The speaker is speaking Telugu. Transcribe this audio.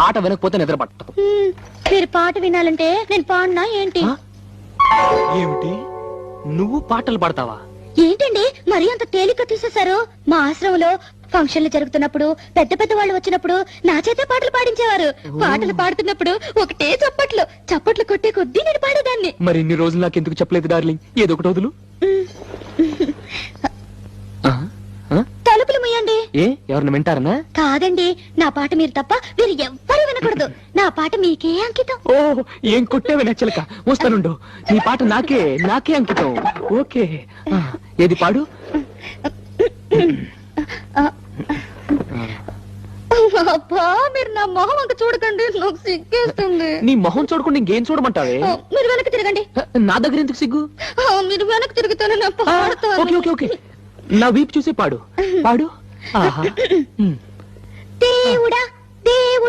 పాట వినకపోతే నిద్ర పట్టదు. మీరు పాట వినాలంటే నేను పాడినా ఏంటి? ఏమిటి, నువ్వు పాటలు పాడతావా? ఏంటండి మరీ అంత తేలిక తీసేశారు? మా ఆశ్రమంలో ఫంక్షన్లు జరుగుతున్నప్పుడు పెద్ద పెద్ద వాళ్ళు వచ్చినప్పుడు నా చేతే పాటలు పాడించేవారు. పాటలు పాడుతున్నప్పుడు ఒకటే చప్పట్లు కొట్టే కొద్దీ నేను పాడేదాన్ని. మరి ఇన్ని రోజులు నాకు ఎందుకు చెప్పలేదు డార్లింగ్? ఏదో ఒకటి వదులు. తలుపులు ముయ్యండి. ఎవరిని వింటారనా? కాదండి, నా పాట మీరు తప్ప మీరు ఎవ్వరూ వినకూడదు. నా పాట మీకే అంకితం. ఓ, ఏం కొట్టేవి నచ్చలక. వస్తానుండు, నీ పాట నాకే అంకితం. ఓకే, ఏది పాడు. అబ్బా, మీరు నా మొహం అంత చూడకండి, నాకు సిగ్గేస్తుంది. నీ మొహం చూడకుండా ఇంకేం చూడమంటావే? మీరు వెనక్కి తిరగండి. నా దగ్గర ఎందుకు సిగ్గు? మీరు వెనక్కి తిరుగుతాను నా పాడతాను. ఓకే ఓకే ఓకే, నా వీపు చూసి పాడు. ఆహా. దేవుడా దేవుడా